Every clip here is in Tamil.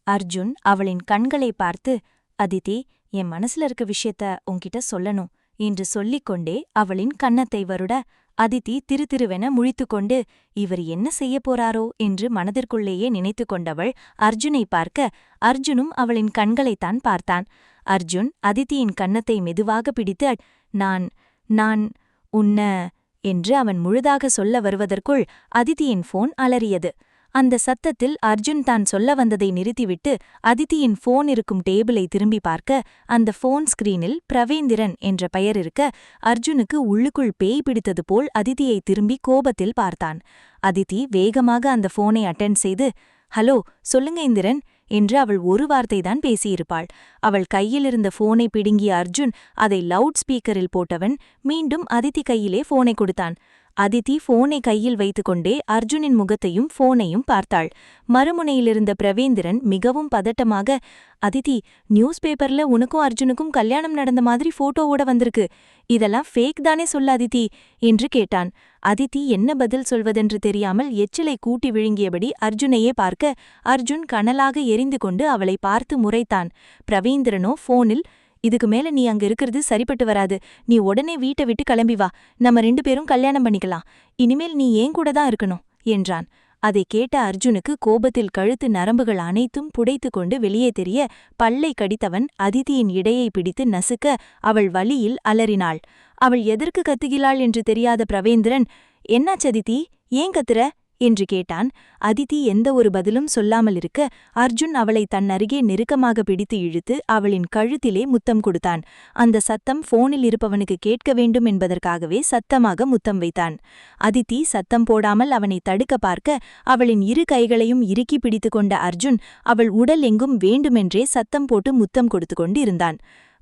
அர்ஜுன் அவளின் கண்களை பார்த்து, அதிதி, என் மனசுல இருக்க விஷயத்த உன்கிட்ட சொல்லணும் என்று சொல்லிக்கொண்டே அவளின் கன்னத்தை வருட, அதிதி திருதிருவென முழித்துக்கொண்டு, இவர் என்ன செய்யப் போறாரோ என்று மனதிற்குள்ளேயே நினைத்து கொண்டவள் அர்ஜுனை பார்க்க, அர்ஜுனும் அவளின் கண்களைத்தான் பார்த்தான். அர்ஜுன் அதிதியின் கன்னத்தை மெதுவாக பிடித்து, நான் உன்ன என்று அவன் முழுதாக சொல்ல வருவதற்குள் அதிதியின் போன் அலறியது. அந்த சத்தத்தில் அர்ஜுன் தான் சொல்ல வந்ததை நிறுத்திவிட்டு அதிதியின் போன் இருக்கும் டேபிளை திரும்பி பார்க்க, அந்த போன் ஸ்கிரீனில் பிரவேந்திரன் என்ற பெயர் இருக்க, அர்ஜுனுக்கு உள்ளுக்குள் பேய் பிடித்தது போல் அதிதியை திரும்பி கோபத்தில் பார்த்தான். அதிதி வேகமாக அந்த போனை அட்டெண்ட் செய்து, ஹலோ, சொல்லுங்க இந்திரன் என்று அவள் ஒரு வார்த்தைதான் பேசியிருப்பாள். அவள் கையிலிருந்த போனை பிடுங்கிய அர்ஜுன் அதை லவுட் ஸ்பீக்கரில் போட்டவன் மீண்டும் அதிதி கையிலே போனை கொடுத்தான். அதிதி போனை கையில் வைத்துக்கொண்டே அர்ஜுனின் முகத்தையும் போனையும் பார்த்தாள். மறுமுனையிலிருந்த பிரவேந்திரன் மிகவும் பதட்டமாக, அதிதி, நியூஸ் பேப்பர்ல உனக்கும் அர்ஜுனுக்கும் கல்யாணம் நடந்த மாதிரி போட்டோவோட வந்திருக்கு, இதெல்லாம் ஃபேக் தானே சொல்ல அதிதி என்று கேட்டான். அதிதி என்ன பதில் சொல்வதென்று தெரியாமல் எச்சிலை கூட்டி விழுங்கியபடி அர்ஜுனையே பார்க்க, அர்ஜுன் கனலாக எரிந்து கொண்டு அவளை பார்த்து முறைத்தான். பிரவேந்திரனோ போனில், இதுக்கு மேல நீ அங்க இருக்கிறது சரிப்பட்டு வராது, நீ உடனே வீட்டை விட்டு கிளம்பி வா, நம்ம 2 பேரும் கல்யாணம் பண்ணிக்கலாம், இனிமேல் நீ ஏன் கூட தான் இருக்கணும் என்றான். அதை கேட்ட அர்ஜுனுக்கு கோபத்தில் கழுத்து நரம்புகள் அனைத்தும் புடைத்து கொண்டு வெளியே தெரிய, பல்லை கடித்தவன் அதிதியின் இடையை பிடித்து நசுக்க அவள் வலியில் அலறினாள். அவள் எதற்கு கத்துகிறாள் என்று தெரியாத பிரவேந்திரன், என்னாச்சு அதிதி, ஏன் கத்துற என்று கேட்டான். அதிதி எந்த ஒரு பதிலும் சொல்லாமல் இருக்க, அர்ஜுன் அவளை தன் அருகே நெருக்கமாக பிடித்து இழுத்து அவளின் கழுத்திலே முத்தம் கொடுத்தான். அந்த சத்தம் போனில் இருப்பவனுக்கு கேட்க வேண்டும் என்பதற்காகவே சத்தமாக முத்தம் வைத்தான். அதிதி சத்தம் போடாமல் அவனை தடுக்க பார்க்க, அவளின் 2 கைகளையும் இறுக்கி பிடித்து கொண்ட அர்ஜுன் அவள் உடல் எங்கும் வேண்டுமென்றே சத்தம் போட்டு முத்தம் கொடுத்து கொண்டு இருந்தான்.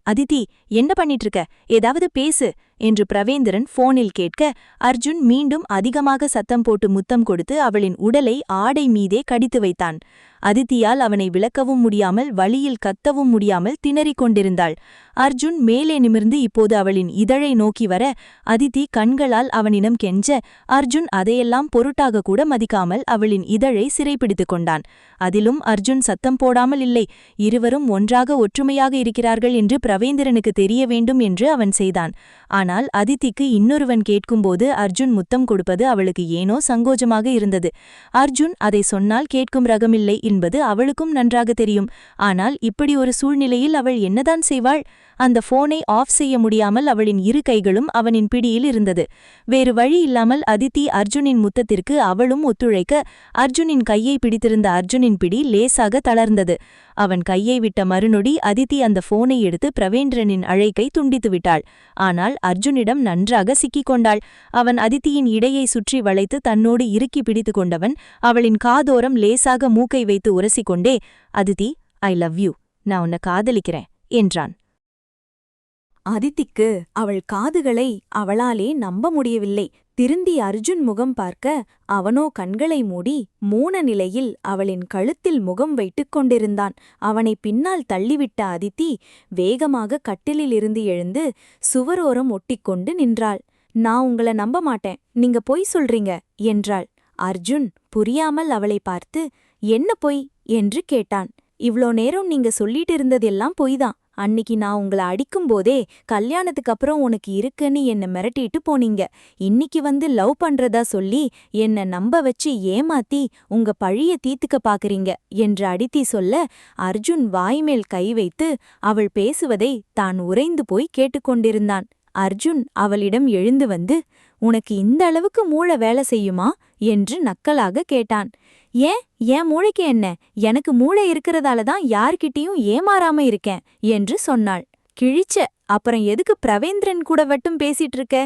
அதிதி, என்ன பண்ணிட்டு இருக்க, ஏதாவது பேசு என்று பிரவேந்திரன் போனில் கேட்க, அர்ஜுன் மீண்டும் அதிகமாக சத்தம் போட்டு முத்தம் கொடுத்து அவளின் உடலை ஆடை மீதே கடித்து வைத்தான். அதிதியால் அவனை விளக்கவும் முடியாமல் வலியில் கத்தவும் முடியாமல் திணறிக் கொண்டிருந்தாள். அர்ஜுன் மேலே நிமிர்ந்து இப்போது அவளின் இதழை நோக்கி வர, அதிதி கண்களால் அவனிடம் கெஞ்ச, அர்ஜுன் அதையெல்லாம் பொருட்டாக கூட மதிக்காமல் அவளின் இதழை சிறைப்பிடித்துக் கொண்டான். அதிலும் அர்ஜுன் சத்தம் போடாமல் இல்லை, இருவரும் ஒன்றாக ஒற்றுமையாக இருக்கிறார்கள் என்று பிரவேந்திரனுக்கு தெரிய வேண்டும் என்று அவன் செய்தான். ஆனால் அதிதிக்கு இன்னொருவன் கேட்கும்போது அர்ஜுன் முத்தம் கொடுப்பது அவளுக்கு ஏனோ சங்கோஜமாக இருந்தது. அர்ஜுன் அதை சொன்னால் கேட்கும் ரகமில்லை என்பது அவளுக்கும் நன்றாக தெரியும். ஆனால் இப்படி ஒரு சூழ்நிலையில் அவள் என்னதான் செய்வாள்? அந்த போனை ஆஃப் செய்ய முடியாமல் அவளின் 2 கைகளும் அவனின் பிடியில் இருந்தது. வேறு வழி இல்லாமல் அதிதி அர்ஜுனின் முத்தத்திற்கு அவளும் ஒத்துழைக்க, அர்ஜுனின் கையை பிடித்திருந்த அர்ஜுனின் பிடி லேசாக தளர்ந்தது. அவன் கையை விட்ட மறுநொடி அதிதி அந்த போனை எடுத்து பிரவேந்திரனின் அழைக்கை துண்டித்து விட்டாள். ஆனால் அர்ஜுனிடம் நன்றாக சிக்கிக் கொண்டாள். அவன் அதிதியின் இடையை சுற்றி வளைத்து தன்னோடு இறுக்கி பிடித்து கொண்டவன் அவளின் காதோரம் லேசாக மூக்கை வைத்து உரசிக்கொண்டே, அதிதி, ஐ லவ் யூ, நான் உன்னை காதலிக்கிறேன் என்றான். அதிதிக்கு அவள் காதுகளை அவளாலே நம்ப முடியவில்லை. திருந்தி அர்ஜுன் முகம் பார்க்க, அவனோ கண்களை மூடி மௌன நிலையில் அவளின் கழுத்தில் முகம் வைத்துக் கொண்டிருந்தான். அவனை பின்னால் தள்ளிவிட்ட அதிதி வேகமாக கட்டிலிலிருந்து எழுந்து சுவரோரம் ஒட்டிக்கொண்டு நின்றாள். நான் உங்களை நம்ப மாட்டேன், நீங்க பொய் சொல்றீங்க என்றாள். அர்ஜுன் புரியாமல் அவளை பார்த்து, என்ன பொய் என்று கேட்டான். இவ்ளோ நேரம் நீங்க சொல்லிட்டு இருந்ததெல்லாம் பொய்தான். அன்னிக்கு நான் உங்களை அடிக்கும்போதே கல்யாணத்துக்கு அப்புறம் உனக்கு இருக்குன்னு என்ன மிரட்டிட்டு போனீங்க. இன்னிக்கு வந்து லவ் பண்றதா சொல்லி என்ன நம்ப வச்சு ஏமாத்தி உங்க பழிய தீத்துக்க பாக்குறீங்க என்று அதிதி சொல்ல, அர்ஜுன் வாய்மேல் கை வைத்து அவள் பேசுவதை தான் உறைந்து போய் கேட்டுக்கொண்டிருந்தான். அர்ஜுன் அவளிடம் எழுந்து வந்து, உனக்கு இந்த அளவுக்கு மூளை வேலை செய்யுமா என்று நக்கலாக கேட்டான். ஏன் மூளைக்கு என்ன, எனக்கு மூளை இருக்கிறதாலதான் யார்கிட்டயும் ஏமாறாம இருக்கேன் என்று சொன்னாள். கிழிச்ச, அப்புறம் எதுக்கு பிரவேந்திரன் கூட வட்டும் பேசிட்டு இருக்க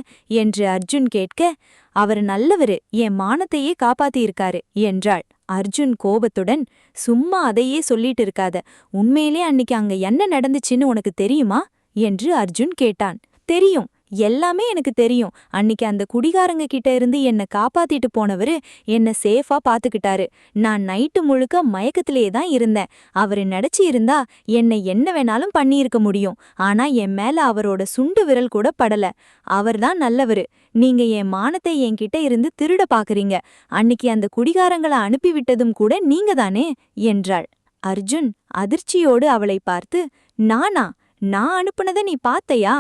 என்று அர்ஜுன் கேட்க, அவர் நல்லவரு, என் மானத்தையே காப்பாத்தியிருக்காரு என்றாள். அர்ஜுன் கோபத்துடன், சும்மா அதையே சொல்லிட்டு இருக்காத, உண்மையிலே அன்னிக்கு அங்க என்ன நடந்துச்சுன்னு உனக்கு தெரியுமா என்று அர்ஜுன் கேட்டான். தெரியும், எல்லாமே எனக்கு தெரியும். அன்னிக்கு அந்த குடிகாரங்க கிட்ட இருந்து என்ன காப்பாத்திட்டு போனவரு என்ன சேஃபா பாத்துக்கிட்டாரு. நான் நைட்டு முழுக்க மயக்கத்திலேதான் இருந்தேன். அவரு நினைச்சு இருந்தா என்னை என்ன வேணாலும் பண்ணியிருக்க முடியும். ஆனா என் மேல அவரோட சுண்டு விரல் கூட படல. அவர்தான் நல்லவரு. நீங்க என் மானத்தை என்கிட்ட இருந்து திருட பாக்குறீங்க. அன்னிக்கு அந்த குடிகாரங்களை அனுப்பிவிட்டதும் கூட நீங்க தானே என்றாள். அர்ஜுன் அதிர்ச்சியோடு அவளை பார்த்து, நானா? நான் அனுப்புனத நீ பாத்தையா?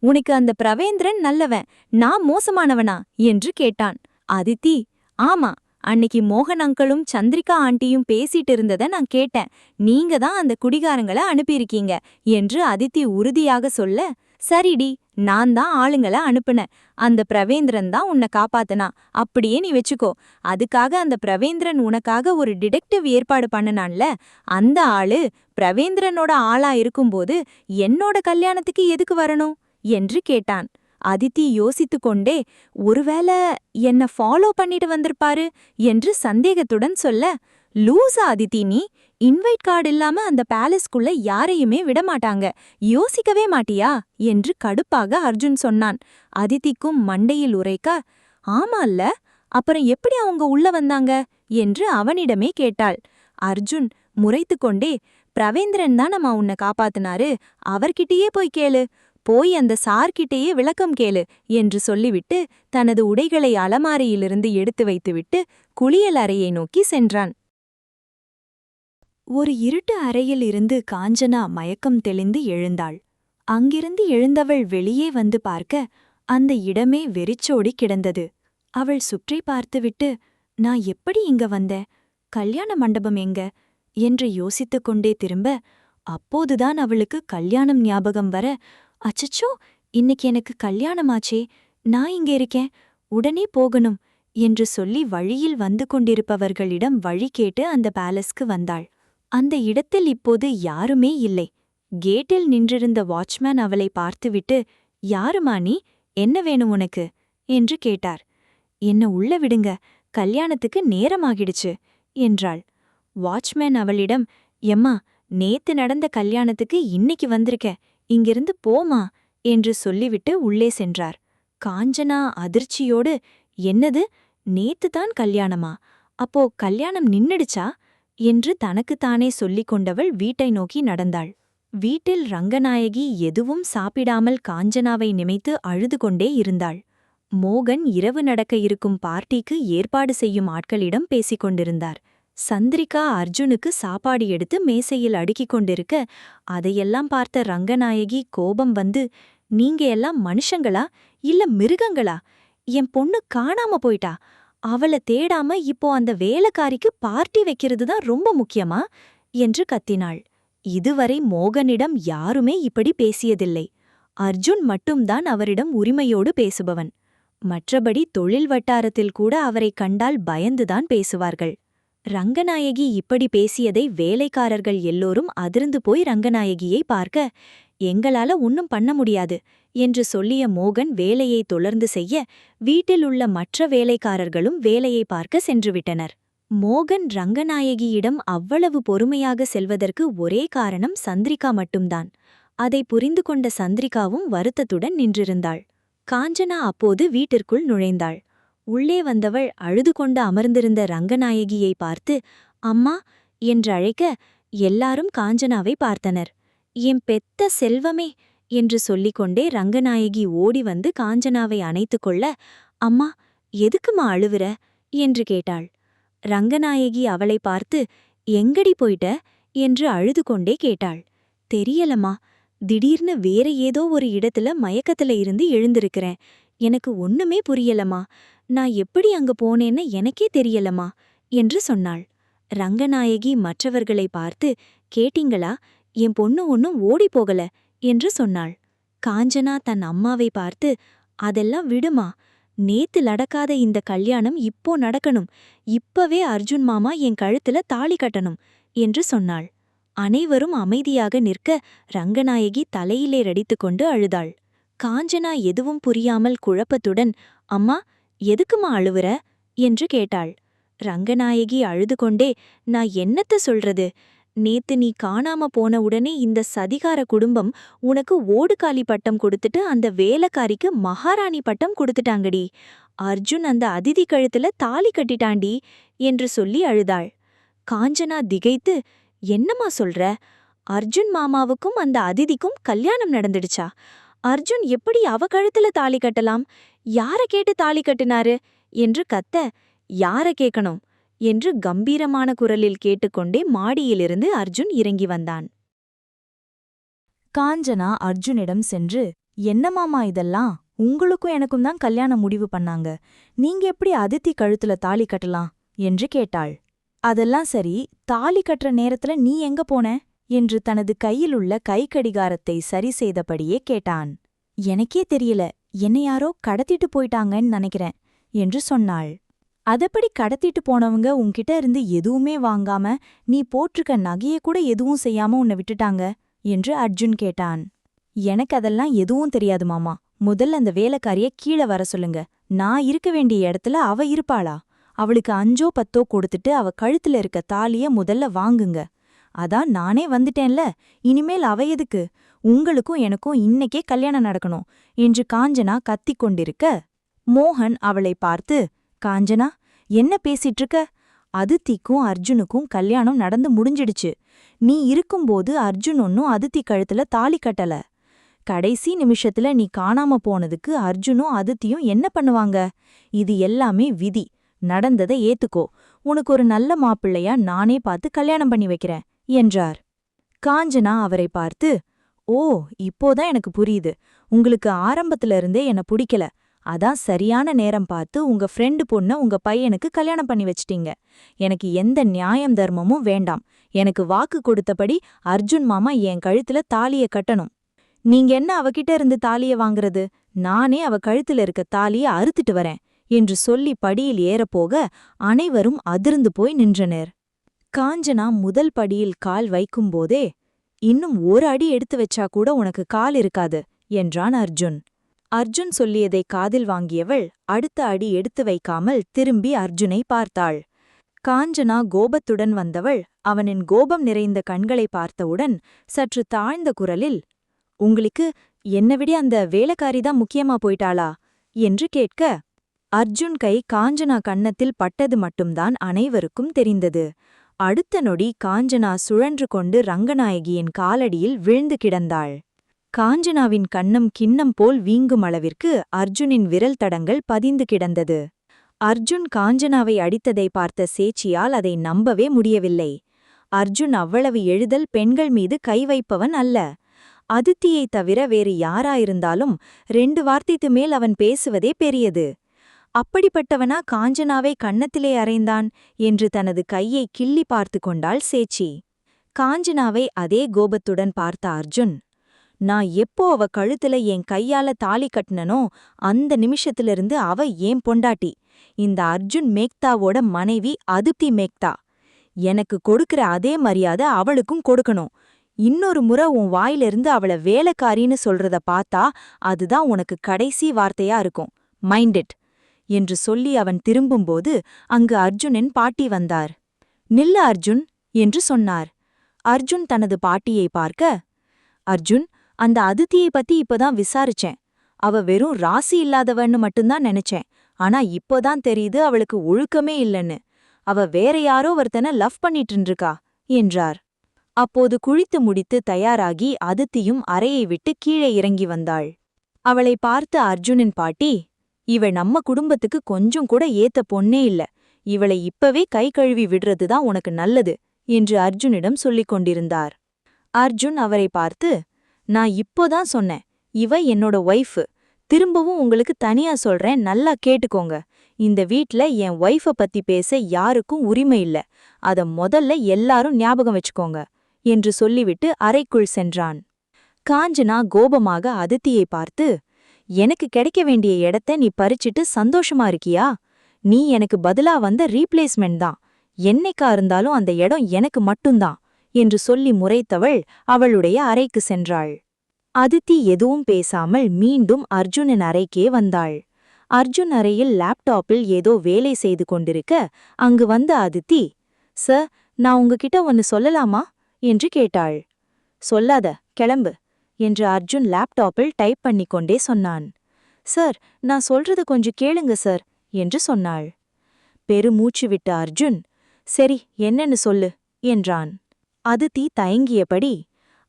உனக்கு அந்த பிரவேந்திரன் நல்லவன், நான் மோசமானவனா என்று கேட்டான். அதித்தி, ஆமா, அன்னைக்கு மோகன் அங்கிளும் சந்திரிகா ஆண்டியும் பேசிட்டு இருந்தத நான் கேட்டேன். நீங்க தான் அந்த குடிகாரங்கள அனுப்பியிருக்கீங்க என்று அதித்தி உறுதியாக சொல்ல, சரிடி, நான் தான் ஆளுங்கள அனுப்புனேன். அந்த பிரவேந்திரன் தான் உன்னை காப்பாத்தனா, அப்படியே நீ வெச்சுக்கோ. அதுக்காக அந்த பிரவேந்திரன் உனக்காக ஒரு டிடெக்டிவ் ஏற்பாடு பண்ணனான்ல, அந்த ஆளு பிரவேந்திரனோட ஆளா இருக்கும்போது என்னோட கல்யாணத்துக்கு எதுக்கு வரணும் என்று கேட்டான். அதித்தி யோசித்துக் கொண்டே, ஒருவேளை என்ன ஃபாலோ பண்ணிட்டு வந்திருப்பாரு என்று சந்தேகத்துடன் சொல்ல, லூசா அதித்தி நீ? இன்வைட் கார்டு இல்லாம அந்த பேலஸ்குள்ள யாரையுமே விடமாட்டாங்க, யோசிக்கவே மாட்டியா என்று கடுப்பாக அர்ஜுன் சொன்னான். அதித்திக்கும் மண்டையில் உரைக்க, ஆமால்ல, அப்புறம் எப்படி அவங்க உள்ள வந்தாங்க என்று அவனிடமே கேட்டாள். அர்ஜுன் முறைத்துக்கொண்டே, பிரவேந்திரன் தான் நம்ம உன்னை காப்பாத்தினாரு, அவர்கிட்டயே போய் கேளு, போய் அந்த சார்கிட்டேயே விளக்கம் கேளு என்று சொல்லிவிட்டு தனது உடைகளை அலமாரியிலிருந்து எடுத்து வைத்துவிட்டு குளியல் அறையை நோக்கி சென்றான். ஒரு இருட்டு அறையில் இருந்து காஞ்சனா மயக்கம் தெளிந்து எழுந்தாள். அங்கிருந்து எழுந்தவள் வெளியே வந்து பார்க்க அந்த இடமே வெறிச்சோடி கிடந்தது. அவள் சுற்றி பார்த்துவிட்டு, நான் எப்படி இங்க வந்தேன், கல்யாண மண்டபம் எங்க என்று யோசித்துக் கொண்டே திரும்ப, அப்போதுதான் அவளுக்கு கல்யாணம் ஞாபகம் வர, அச்சச்சோ, இன்னைக்கு எனக்கு கல்யாணமாச்சே, நான் இங்க இருக்கேன், உடனே போகணும் என்று சொல்லி வழியில் வந்து கொண்டிருப்பவர்களிடம் வழி கேட்டு அந்த பேலஸ்க்கு வந்தாள். அந்த இடத்தில் இப்போது யாருமே இல்லை. கேட்டில் நின்றிருந்த வாட்ச்மேன் அவளை பார்த்துவிட்டு, யாருமா நீ, என்ன வேணும் உனக்கு என்று கேட்டார். என்ன உள்ள விடுங்க, கல்யாணத்துக்கு நேரமாகிடுச்சு என்றாள். வாட்ச்மேன் அவளிடம், எம்மா, நேத்து நடந்த கல்யாணத்துக்கு இன்னைக்கு வந்திருக்க, இங்கிருந்து போமா என்று சொல்லிவிட்டு உள்ளே சென்றார். காஞ்சனா அதிர்ச்சியோடு, என்னது, நேத்துதான் கல்யாணமா, அப்போ கல்யாணம் நின்னுடுச்சா என்று தனக்குத்தானே சொல்லிக் கொண்டவள் வீட்டை நோக்கி நடந்தாள். வீட்டில் ரங்கநாயகி எதுவும் சாப்பிடாமல் காஞ்சனாவை நினைத்து அழுது கொண்டே இருந்தாள். மோகன் இரவு நடக்க இருக்கும் பார்ட்டிக்கு ஏற்பாடு செய்யும் ஆட்களிடம் பேசிக் கொண்டிருந்தார். சந்திரிகா அர்ஜுனுக்கு சாப்பாடு எடுத்து மேசையில் அடுக்கிக் கொண்டிருக்க, அதையெல்லாம் பார்த்த ரங்கநாயகி கோபம் வந்து, நீங்க எல்லாம் மனுஷங்களா இல்ல மிருகங்களா? என் பொண்ணு காணாம போயிட்டா, அவள தேடாம இப்போ அந்த வேலைக்காரிக்கு பார்ட்டி வைக்கிறது தான் ரொம்ப முக்கியமா என்று கத்தினாள். இதுவரை மோகனிடம் யாருமே இப்படி பேசியதில்லை. அர்ஜுன் மட்டும்தான் அவரிடம் உரிமையோடு பேசுபவன். மற்றபடி தொழில் வட்டாரத்தில் கூட அவரை கண்டால் பயந்துதான் பேசுவார்கள். ரங்கநாயகி இப்படி பேசியதை வேலைக்காரர்கள் எல்லோரும் அதிர்ந்து போய் ரங்கநாயகியை பார்க்க, எங்களால ஒன்னும் பண்ண முடியாது என்று சொல்லிய மோகன் வேலையை தொடர்ந்து செய்ய, வீட்டில் உள்ள மற்ற வேலைக்காரர்களும் வேலையை பார்க்க சென்றுவிட்டனர். மோகன் ரங்கநாயகியிடம் அவ்வளவு பொறுமையாக செல்வதற்கு ஒரே காரணம் சந்திரிகா மட்டும்தான். அதை புரிந்து கொண்ட சந்திரிகாவும் வருத்தத்துடன் நின்றிருந்தாள். காஞ்சனா அப்போது வீட்டிற்குள் நுழைந்தாள். உள்ளே வந்தவள் அழுது கொண்டு அமர்ந்திருந்த ரங்கநாயகியை பார்த்து, அம்மா என்றழைக்க, எல்லாரும் காஞ்சனாவை பார்த்தனர். என் பெத்த செல்வமே என்று சொல்லிக்கொண்டே ரங்கநாயகி ஓடி வந்து காஞ்சனாவை அணைத்துக் கொள்ள, அம்மா, எதுக்குமா அழுவுற என்று கேட்டாள். ரங்கநாயகி அவளை பார்த்து, எங்கடி போயிட்ட என்று அழுது கொண்டே கேட்டாள். தெரியலம்மா, திடீர்னு வேற ஏதோ ஒரு இடத்துல மயக்கத்துல இருந்து எழுந்திருக்கிறேன். எனக்கு ஒண்ணுமே புரியலம்மா, நான் எப்படி அங்க போனேன்னு எனக்கே தெரியலம்மா என்று சொன்னாள். ரங்கநாயகி மற்றவர்களை பார்த்து, கேட்டீங்களா, என் பொண்ணு ஒன்னும் ஓடி போகல என்று சொன்னாள். காஞ்சனா தன் அம்மாவை பார்த்து, அதெல்லாம் விடுமா, நேத்து நடக்காத இந்த கல்யாணம் இப்போ நடக்கணும், இப்பவே அர்ஜுன் மாமா என் கழுத்துல தாலி கட்டணும் என்று சொன்னாள். அனைவரும் அமைதியாக நிற்க ரங்கநாயகி தலையிலே ரடித்துக்கொண்டு அழுதாள். காஞ்சனா எதுவும் புரியாமல் குழப்பத்துடன், அம்மா, எதுக்குமா அழுவுற என்று கேட்டாள். ரங்கநாயகி அழுது கொண்டே, நான் என்னத்த சொல்றது, நேத்து நீ காணாம போன உடனே இந்த சதிகார குடும்பம் உனக்கு ஓடுகாலி பட்டம் கொடுத்துட்டு அந்த வேலைக்காரிக்கு மகாராணி பட்டம் கொடுத்துட்டாங்கடி, அர்ஜுன் அந்த அதிதி கழுத்துல தாலி கட்டிட்டாண்டி என்று சொல்லி அழுதாள். காஞ்சனா திகைத்து, என்னம்மா சொல்ற, அர்ஜுன் மாமாவுக்கும் அந்த அதிதிக்கும் கல்யாணம் நடந்துடுச்சா? அர்ஜுன் எப்படி அவ கழுத்துல தாலி கட்டலாம், யார கேட்டு தாலி கட்டினாரு என்று கத்த, யார கேட்கணும், என்று கம்பீரமான குரலில் கேட்டுக்கொண்டே மாடியிலிருந்து அர்ஜுன் இறங்கி வந்தான். காஞ்சனா அர்ஜுனிடம் சென்று, என்ன மாமா இதெல்லாம்? உங்களுக்கும் எனக்கும் தான் கல்யாணம் முடிவு பண்ணாங்க. நீங்க எப்படி அதித்தி கழுத்துல தாலி கட்டலாம் என்று கேட்டாள். அதெல்லாம் சரி, தாலி கட்டுற நேரத்துல நீ எங்க போன என்று தனது கையிலுள்ள கைக்கடிகாரத்தை சரி செய்தபடியே கேட்டான். எனக்கே தெரியல, என்னை யாரோ கடத்திட்டு போயிட்டாங்கன்னு நினைக்கிறேன் என்று சொன்னாள். அதப்படி கடத்திட்டு போனவங்க உன்கிட்ட இருந்து எதுவுமே வாங்காம நீ போட்டிருக்க நகைய கூட எதுவும் செய்யாம உன்னை விட்டுட்டாங்க என்று அர்ஜுன் கேட்டான். எனக்கு அதெல்லாம் எதுவும் தெரியாது மாமா. முதல்ல அந்த வேலைக்காரிய கீழே வர சொல்லுங்க. நான் இருக்க வேண்டிய இடத்துல அவ இருப்பாளா? அவளுக்கு 5ஓ 10ஓ கொடுத்துட்டு அவ கழுத்துல இருக்க தாலிய முதல்ல வாங்குங்க. அதான் நானே வந்துட்டேன்ல, இனிமேல் அவ எதுக்கு? உங்களுக்கும் எனக்கும் இன்னைக்கே கல்யாணம் நடக்கணும் என்று காஞ்சனா கத்திக் கொண்டிருக்க, மோகன் அவளை பார்த்து, காஞ்சனா, என்ன பேசிட்டு இருக்க? அதித்திக்கும் அர்ஜுனுக்கும் கல்யாணம் நடந்து முடிஞ்சிடுச்சு. நீ இருக்கும்போது அர்ஜுன் ஒன்னும் அதித்தி கழுத்துல தாலி கட்டல. கடைசி நிமிஷத்துல நீ காணாம போனதுக்கு அர்ஜுனும் அதித்தியும் என்ன பண்ணுவாங்க? இது எல்லாமே விதி. நடந்ததை ஏத்துக்கோ. உனக்கு ஒரு நல்ல மாப்பிள்ளையா நானே பார்த்து கல்யாணம் பண்ணி வைக்கிறேன் என்றார். காஞ்சனா அவரை பார்த்து, ஓ, இப்போதான் எனக்கு புரியுது. உங்களுக்கு ஆரம்பத்துல இருந்தே என்ன பிடிக்கல. அதான் சரியான நேரம் பார்த்து உங்க ஃப்ரெண்டு பொண்ண உங்க பையனுக்கு கல்யாணம் பண்ணி வச்சிட்டீங்க. எனக்கு எந்த நியாயம் தர்மமும் வேண்டாம். எனக்கு வாக்கு கொடுத்தபடி அர்ஜுன் மாமா என் கழுத்துல தாலிய கட்டணும். நீங்க என்ன அவகிட்ட இருந்து தாலிய வாங்குறது? நானே அவ கழுத்துல இருக்க தாலிய அறுத்துட்டு வரேன் என்று சொல்லி படியில் ஏறப்போக அனைவரும் அதிர்ந்து போய் நின்றனர். காஞ்சனா முதல் படியில் கால் வைக்கும்போதே, இன்னும் ஒரு அடி எடுத்து வச்சா கூட உனக்கு கால் இருக்காது என்றான் அர்ஜுன். அர்ஜுன் சொல்லியதை காதில் வாங்கியவள் அடுத்த அடி எடுத்து வைக்காமல் திரும்பி அர்ஜுனை பார்த்தாள். காஞ்சனா கோபத்துடன் வந்தவள் அவனின் கோபம் நிறைந்த கண்களை பார்த்தவுடன் சற்று தாழ்ந்த குரலில், உங்களுக்கு என்னை விட அந்த வேலைக்காரிதான் முக்கியமா போயிட்டாளா என்று கேட்க, அர்ஜுன் கை காஞ்சனா கன்னத்தில் பட்டது மட்டும்தான் அனைவருக்கும் தெரிந்தது. அடுத்த நொடி காஞ்சனா சுழன்று கொண்டு ரங்கநாயகியின் காலடியில் விழுந்து கிடந்தாள். காஞ்சனாவின் கன்னம் கிண்ணம் போல் வீங்கும் அளவிற்கு அர்ஜுனின் விரல் தடங்கள் பதிந்து கிடந்தது. அர்ஜுன் காஞ்சனாவை அடித்ததை பார்த்த சேச்சியால் அதை நம்பவே முடியவில்லை. அர்ஜுன் அவ்வளவு எளிதில் பெண்கள் மீது கை வைப்பவன் அல்ல. அதித்தியைத் தவிர வேறு யாராயிருந்தாலும் 2 வார்த்தைக்கு மேல் அவன் பேசுவதே பெரியது. அப்படிப்பட்டவனா காஞ்சனாவை கன்னத்திலே அறைந்தான் என்று தனது கையை கிள்ளி பார்த்து கொண்டாள் சேச்சி. காஞ்சனாவை அதே கோபத்துடன் பார்த்த அர்ஜுன், நான் எப்போ அவ கழுத்துல என் கையால தாலி கட்டினனோ அந்த நிமிஷத்திலிருந்து அவ ஏன் பொண்டாட்டி. இந்த அர்ஜுன் மேக்தாவோட மனைவி அதித்தி மேக்தா. எனக்கு கொடுக்கிற அதே மரியாதை அவளுக்கும் கொடுக்கணும். இன்னொரு முறை உன் வாயிலிருந்து அவள வேலைக்காரின்னு சொல்றத பார்த்தா அதுதான் உனக்கு கடைசி வார்த்தையா இருக்கும். மைண்ட் இட் என்று சொல்லி அவன் திரும்பும்போது அங்கு அர்ஜுனின் பாட்டி வந்தார். நில்ல அர்ஜுன் என்று சொன்னார். அர்ஜுன் தனது பாட்டியை பார்க்க, அர்ஜுன், அந்த அதித்தியை பத்தி இப்பதான் விசாரிச்சேன். அவ வெறும் ராசி இல்லாதவன்னு மட்டும்தான் நினைச்சேன். ஆனா இப்போதான் தெரியுது அவளுக்கு ஒழுக்கமே இல்லைன்னு. அவ வேற யாரோ ஒருத்தனை லவ் பண்ணிட்டு இருக்கா என்றார். அப்போது குளித்து முடித்து தயாராகி அதித்தியும் அறையை விட்டு கீழே இறங்கி வந்தாள். அவளை பார்த்து அர்ஜுனின் பாட்டி, இவள் நம்ம குடும்பத்துக்கு கொஞ்சம் கூட ஏத்த பொண்ணே இல்ல. இவளை இப்பவே கை கழுவி விடுறதுதான் உனக்கு நல்லது என்று அர்ஜுனிடம் சொல்லிக் கொண்டிருந்தார். அர்ஜுன் அவரை பார்த்து, நான் இப்போதான் சொன்னேன், இவ என்னோட ஒய்ஃபு. திரும்பவும் உங்களுக்கு தனியா சொல்றேன், நல்லா கேட்டுக்கோங்க. இந்த வீட்ல என் ஒய்ஃப பத்தி பேச யாருக்கும் உரிமை இல்ல. அத முதல்ல எல்லாரும் ஞாபகம் வச்சுக்கோங்க என்று சொல்லிவிட்டு அறைக்குள் சென்றான். காஞ்சனா கோபமாக அதித்தியை பார்த்து, எனக்கு கிடைக்க வேண்டிய இடத்த நீ பறிச்சிட்டு சந்தோஷமா இருக்கியா? நீ எனக்கு பதிலா வந்த ரீப்ளேஸ்மெண்ட் தான். என்னைக்கா இருந்தாலும் அந்த இடம் எனக்கு மட்டும்தான் என்று சொல்லி முறைத்தவள் அவளுடைய அறைக்கு சென்றாள். அதித்தி எதுவும் பேசாமல் மீண்டும் அர்ஜுனின் அறைக்கே வந்தாள். அர்ஜுன் அறையில் லேப்டாப்பில் ஏதோ வேலை செய்து கொண்டிருக்க அங்கு வந்த அதித்தி, சார், நான் உங்ககிட்ட ஒன்னு சொல்லலாமா என்று கேட்டாள். சொல்லாத, கிளம்பு என்று அர்ஜுன் லேப்டாப்பில் டைப் பண்ணிக்கொண்டே சொன்னான். சார், நான் சொல்றது கொஞ்சம் கேளுங்க சார் என்று சொன்னாள். பெருமூச்சு விட்ட அர்ஜுன், சரி, என்னன்னு சொல்லு என்றான். அதித்தி தயங்கியபடி,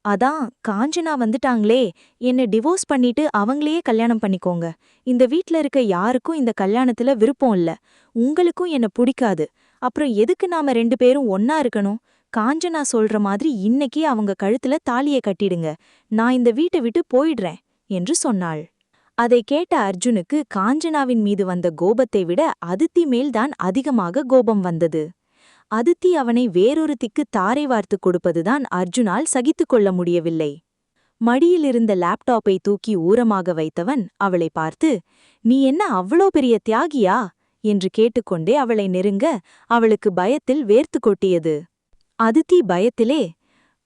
அதான் காஞ்சனா வந்துட்டாங்களே, என்ன டிவோர்ஸ் பண்ணிட்டு அவங்களையே கல்யாணம் பண்ணிக்கோங்க. இந்த வீட்ல இருக்க யாருக்கும் இந்த கல்யாணத்துல விருப்பம் இல்ல. உங்களுக்கும் என்ன பிடிக்காது. அப்புறம் எதுக்கு நாம 2 பேரும் ஒன்னா இருக்கணும்? காஞ்சனா சொல்ற மாதிரி இன்னைக்கு அவங்க கழுத்துல தாலிய கட்டிடுங்க. நான் இந்த வீட்டை விட்டு போயிடுறேன் என்று சொன்னாள். அதை கேட்ட அர்ஜுனுக்கு காஞ்சனாவின் மீது வந்த கோபத்தை விட அதித்தி மேல்தான் அதிகமாக கோபம் வந்தது. அதித்தி அவனை வேறொருத்திக்கு தாரை வார்த்து கொடுப்பதுதான் அர்ஜுனால் சகித்துக் கொள்ள முடியவில்லை. மடியிலிருந்த லேப்டாப்பை தூக்கி ஊரமாக வைத்தவன் அவளை பார்த்து, "நீ என்ன அவ்வளோ பெரிய தியாகியா?" என்று கேட்டுக்கொண்டே அவளை நெருங்க அவளுக்கு பயத்தில் வேர்த்து கொட்டியது. அதித்தி பயத்திலே,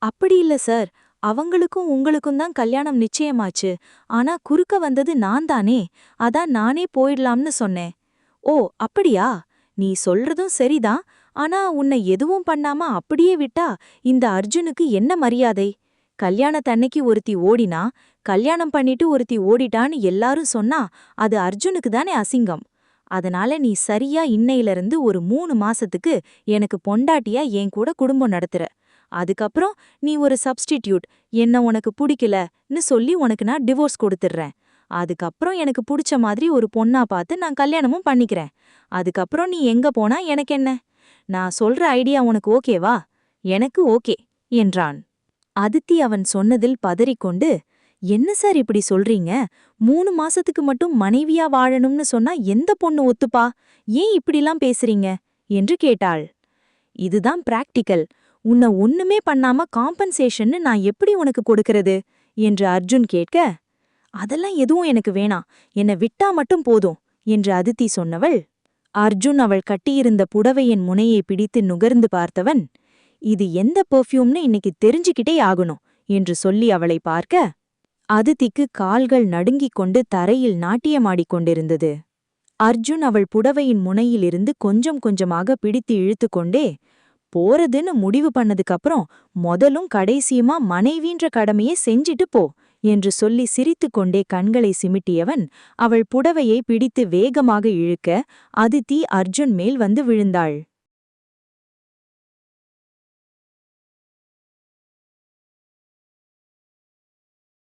"அப்படி இல்ல சார், அவங்களுக்கும் உங்களுக்கும் தான் கல்யாணம் நிச்சயமாச்சு. ஆனா குறுக்க வந்தது நான் தானே, அதான் நானே போயிடலாம்னு சொன்னேன்." "ஓ அப்படியா? நீ சொல்றதும் சரிதான். ஆனா உன்னை எதுவும் பண்ணாம அப்படியே விட்டா இந்த அர்ஜுனுக்கு என்ன மரியாதை? கல்யாணத்தன்னைக்கு ஒருத்தி ஓடினா, கல்யாணம் பண்ணிட்டு ஒருத்தி ஓடிட்டான்னு எல்லாரும் சொன்னா அது அர்ஜுனுக்கு தானே அசிங்கம். அதனால நீ சரியா இன்னையிலிருந்து ஒரு 3 மாசத்துக்கு எனக்கு பொண்டாட்டியா என் கூட குடும்பம் நடத்துற. அதுக்கப்புறம் நீ ஒரு சப்ஸ்டிட்யூட், என்ன உனக்கு பிடிக்கலன்னு சொல்லி உனக்கு நான் டிவோர்ஸ் கொடுத்துடுறேன். அதுக்கப்புறம் எனக்கு பிடிச்ச மாதிரி ஒரு பொண்ணா பார்த்து நான் கல்யாணமும் பண்ணிக்கிறேன். அதுக்கப்புறம் நீ எங்க போனா எனக்கென்ன? நான் சொல்ற ஐடியா உனக்கு ஓகேவா?" "எனக்கு ஓகே" என்றான். அதித்தி அவன் சொன்னதில் பதறிக்கொண்டு, "என்ன சார் இப்படி சொல்றீங்க? 3 மாசத்துக்கு மட்டும் மனைவியா வாழணும்னு சொன்னா எந்த பொண்ணு ஒத்துப்பா? ஏன் இப்படிலாம் பேசுறீங்க?" என்று கேட்டாள். "இதுதான் பிராக்டிக்கல். உன்னை ஒண்ணுமே பண்ணாம காம்பன்சேஷன்னு நான் எப்படி உனக்கு கொடுக்கறது?" என்று அர்ஜுன் கேட்க, "அதெல்லாம் எதுவும் எனக்கு வேணாம். என்னை விட்டா மட்டும் போதும்" என்று அதித்தி சொன்னவள். அர்ஜுன் அவள் கட்டியிருந்த புடவையின் முனையை பிடித்து நுகர்ந்து பார்த்தவன், "இது எந்த பெர்ஃப்யூம்னு இன்னைக்கு தெரிஞ்சுக்கிட்டே ஆகணும்" என்று சொல்லி அவளை பார்க்க, அதித்திக்கு கால்கள் நடுங்கிக் கொண்டு தரையில் நாட்டியமாடிக் கொண்டிருந்தது. அர்ஜுன் அவள் புடவையின் முனையிலிருந்து கொஞ்சம் கொஞ்சமாக பிடித்து இழுத்துக்கொண்டே, "போறதுன்னு முடிவு பண்ணதுக்கப்புறம் முதலும் கடைசியுமா மனைவின்ற கடமையை செஞ்சிட்டு போ" என்று சொல்லி சிரித்துக்கொண்டே கண்களை சிமிட்டியவன் அவள் புடவையை பிடித்து வேகமாக இழுக்க அதித்தி அர்ஜுன் மேல் வந்து விழுந்தாள்.